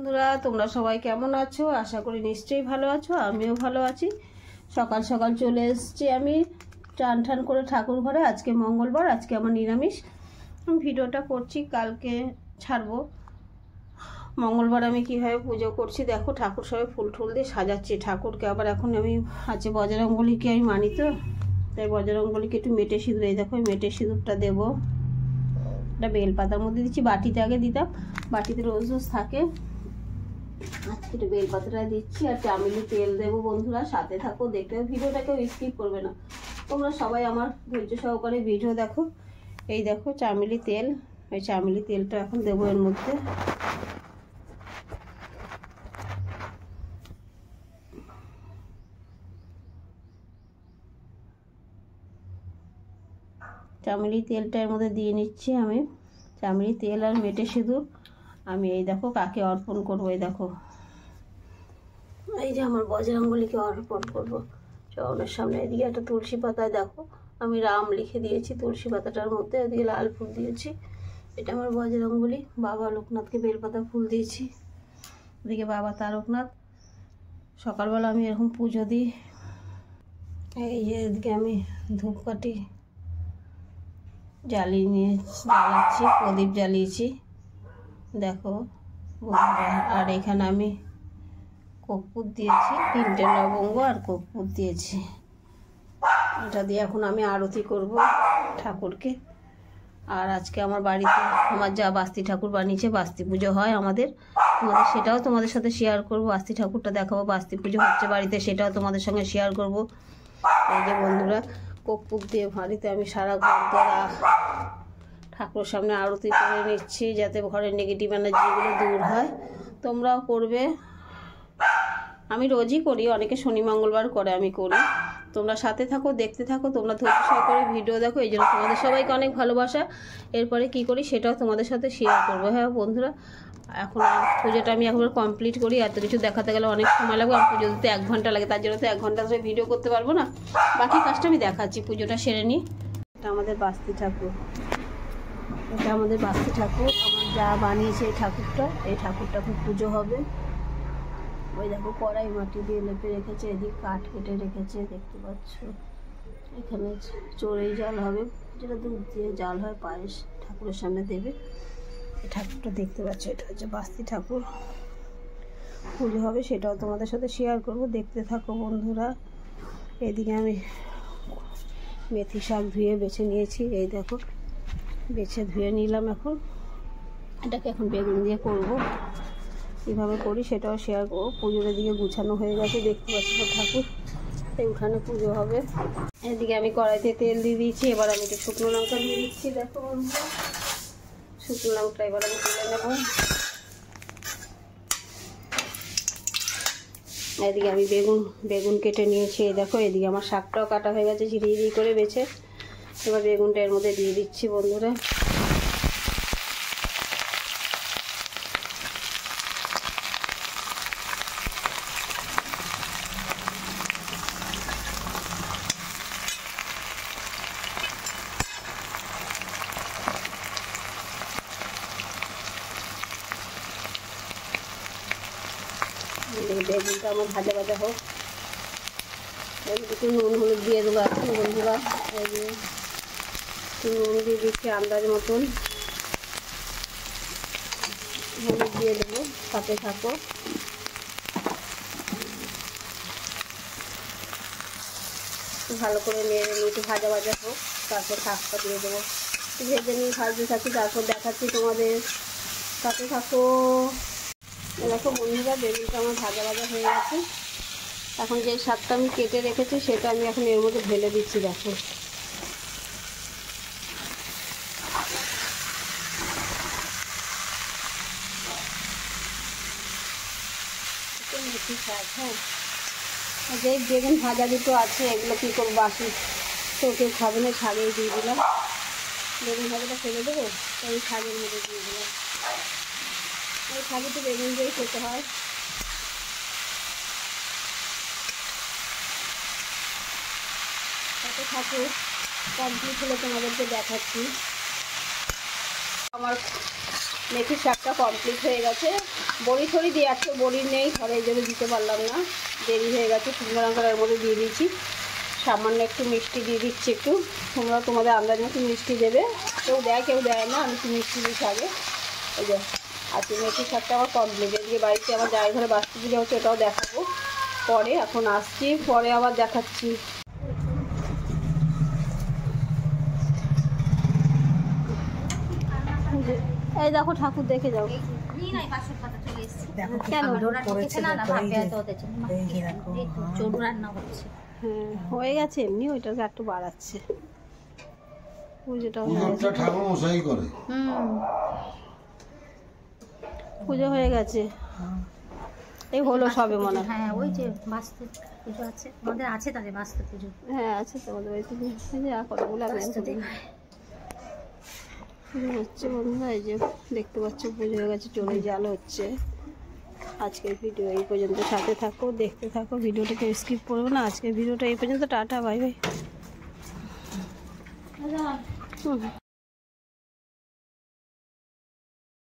বন্ধুরা তোমরা সবাই কেমন আছো? আশা করি নিশ্চয়ই ভালো আছো, আমিও ভালো আছি। সকাল সকাল চলে এসেছি আমি চান ঠান করে ঠাকুর ঘরে। আজকে মঙ্গলবার, আজকে আমার নিরামিষ। ভিডিওটা করছি, কালকে ছাড়বো। মঙ্গলবার আমি কীভাবে পুজো করছি দেখো। ঠাকুর সবাই ফুল টুল দিয়ে সাজাচ্ছি ঠাকুরকে। আবার এখন আমি আছে বজরংবলীকে আমি মানি, তো তাই বজরংবলীকে একটু মেটে সিঁদুর, এই দেখো মেটে সিঁদুরটা দেবো। এটা বেলপাতার মধ্যে দিচ্ছি, বাটিতে আগে দিতাম, বাটিতে রোজ রোজ থাকে। আজকে একটু বেলপাতাটা দিচ্ছি আর চামেলি তেল দেবো। বন্ধুরা সাথে থাকো, দেখতে হবে, ভিডিওটাকেও স্কিপ করবে না। তোমরা সবাই আমার ধৈর্য সহকারে ভিডিও দেখো। এই দেখো চামেলি তেল, ওই চামেলি তেলটা এখন দেবো এর মধ্যে। চামেলি তেলটা এর মধ্যে দিয়ে নিচ্ছি আমি। চামেলি তেল আর মেটে সিঁদুর আমি এই দেখো কাকে অর্পণ করবো। এই দেখো এই যে আমার বজরংবলীকে অর্পণ করবো চরণের সামনে। এদিকে একটা তুলসী পাতায় দেখো আমি রাম লিখে দিয়েছি তুলসী পাতাটার মধ্যে, ওদিকে লাল ফুল দিয়েছি। এটা আমার বজরংবলী। বাবা লোকনাথকে বেলপাতা ফুল দিয়েছি, ওদিকে বাবা তারকনাথ। সকালবেলা আমি এরকম পুজো দিই। এই যে এদিকে আমি ধূপকাঠি জ্বালাচ্ছি, প্রদীপ জ্বালিয়েছি দেখো। আর এখানে আমি কর্পূর দিয়েছি, 3টে লবঙ্গ আর কর্পূর দিয়েছি। এটা দিয়ে এখন আমি আরতি করব ঠাকুরকে। আর আজকে আমার বাড়িতে আমার যা বাস্তি ঠাকুর বানিয়েছে, বাস্তি পুজো হয় আমাদের, সেটাও তোমাদের সাথে শেয়ার করব। বাস্তি ঠাকুরটা দেখাবো, বাস্তি পুজো হচ্ছে বাড়িতে, সেটাও তোমাদের সঙ্গে শেয়ার করব। এই যে বন্ধুরা কর্পূর দিয়ে বাড়িতে আমি সারা ঘর ধরে ঠাকুরের সামনে আরতি করে নিচ্ছি, যাতে ঘরের নেগেটিভ এনার্জিগুলো দূর হয়। তোমরাও করবে, আমি রোজই করি, অনেকে শনি মঙ্গলবার করে, আমি করি। তোমরা সাথে থাকো, দেখতে থাকো, তোমরা ধৈর্য সহকারে ভিডিও দেখো। এই জন্য তোমাদের সবাইকে অনেক ভালোবাসা। এরপরে কি করি সেটাও তোমাদের সাথে শেয়ার করবো। হ্যাঁ বন্ধুরা, এখন পুজোটা আমি একবার কমপ্লিট করি। এত কিছু দেখাতে গেলে অনেক সময় লাগবে, আর পুজো দিতে 1 ঘন্টা লাগে, তার জন্য তো 1 ঘন্টা ধরে ভিডিও করতে পারবো না। বাকি কাজটা আমি দেখাচ্ছি, পুজোটা সেরে নিই। এটা আমাদের বাস্তি ঠাকুর, এটা আমাদের বাস্তি ঠাকুর। আমার যা বানিয়েছে এই ঠাকুরটা, এই ঠাকুরটা খুব পুজো হবে। ওই দেখো কড়াই মাটি দিয়ে লেপে রেখেছে, এদিক কাঠ কেটে রেখেছে দেখতে পাচ্ছ। এখানে চড়েই জাল হবে, যেটা দুধ দিয়ে জাল হয়, পায়েস ঠাকুরের সামনে দেবে। এই ঠাকুরটা দেখতে পাচ্ছ, এটা হচ্ছে বাস্তি ঠাকুর। পুজো হবে, সেটাও তোমাদের সাথে শেয়ার করব, দেখতে থাকো বন্ধুরা। এদিকে আমি মেথি শাক ধুয়ে বেছে নিয়েছি, এই দেখো বেছে ধুয়ে নিলাম। এখন এটাকে এখন বেগুন দিয়ে করবো, কীভাবে করি সেটাও শেয়ার করবো। পুজোর দিকে গুছানো হয়ে গেছে, দেখতে পাচ্ছি সব ঠাকুর, এই উঠানে পুজো হবে। এদিকে আমি কড়াইতে তেল দিয়ে দিয়েছি, এবার আমি একটু শুকনো লঙ্কা দিয়ে দিচ্ছি। দেখো বন্ধুরা শুকনো লঙ্কা এবার আমি তুলে নেব। এদিকে আমি বেগুন কেটে নিয়েছি, এই দেখো। এদিকে আমার শাকটাও কাটা হয়ে গেছে ঝিরি করে বেছে। এবার বেগুনটা এর মধ্যে দিয়ে দিচ্ছি বন্ধুরা। বেগুনটা আমার ভাজা ভাজা হোক। একটু নুন হলুদ দিয়ে দেবো এখন বন্ধুরা। এই যে নুন দিয়ে দিচ্ছি আন্দাজ মতন, হলুদ দিয়ে দেবো, সাথে থাকো। ভালো করে নিয়ে একটু ভাজা ভাজা হোক, তারপর শাকটা দিয়ে দেবো। ভেজে নিয়ে ভাজতে থাকি, তারপর দেখাচ্ছি তোমাদের, সাথে থাকো। দেখো বন্ধুরা বেগুনটা আমার ভাজা ভাজা হয়ে গেছে। এখন যে শাকটা আমি কেটে রেখেছি সেটা আমি এখন এর মধ্যে ঢেলে দিচ্ছি। দেখো মেথি শাক, হ্যাঁ যে বেগুন ভাজা দুটো আছে, এগুলো কী করবো, বাসি তো কেউ খাবে না, ছাড়িয়ে দিয়ে দিলাম। বেগুন ভাজাটা ফেলে দেবো, ওই শাকের মধ্যে দিয়ে দিলাম। ওই শাকে তো বেগুন দিয়েই খেতে হয়। সাথে ঠাকুর কমপ্লিট হলে তোমাদেরকে দেখাচ্ছি। আমার মেথির শাকটা কমপ্লিট হয়ে গেছে। বড়ি ঠড়ি দিয়ে আছে, বড়ি নেই ঘরে, এই জন্য দিতে পারলাম না, দেরি হয়ে গেছে। শুকনো লঙ্কার মধ্যে দিয়ে দিয়েছি, সামান্য একটু মিষ্টি দিয়ে দিচ্ছি একটু। তোমরা তোমাদের আন্দাজ মতো মিষ্টি দেবে, কেউ দেয় কেউ দেয় না, আমি একটু মিষ্টি দিই আগে। এই যে আজকে মেথির শাকটা আমার কমপ্লিট। এদিকে বাড়িতে আমার জায়ের ঘরে বাস্তু পুজো হচ্ছে, ওটাও দেখাবো পরে। এখন আসছি, পরে আবার দেখাচ্ছি। এই দেখো ঠাকুর দেখে যাও। হ্যাঁ হয়ে গেছে, এমনি ওইটাকে একটু বাড়াচ্ছে। পুজোটা হয়ে গেছে, পুজো হয়ে গেছে, এই হলো সবে মনে হয়। হ্যাঁ ওই যে বাস্তু পুজো আছে আমাদের, আছে তাহলে বাস্তু পুজো। হ্যাঁ আছে তোমাদের বাড়িতে, কতগুলো পুজো হচ্ছে বন্ধুরা। এই যে দেখতে পাচ্ছ পুজো হয়ে গেছে, চলে জাল হচ্ছে। আজকের ভিডিও এই পর্যন্ত, সাথে থাকো, দেখতে থাকো, ভিডিওটাকে স্কিপ করবো না। আজকের ভিডিওটা এই পর্যন্ত, টাটা বাই বাই।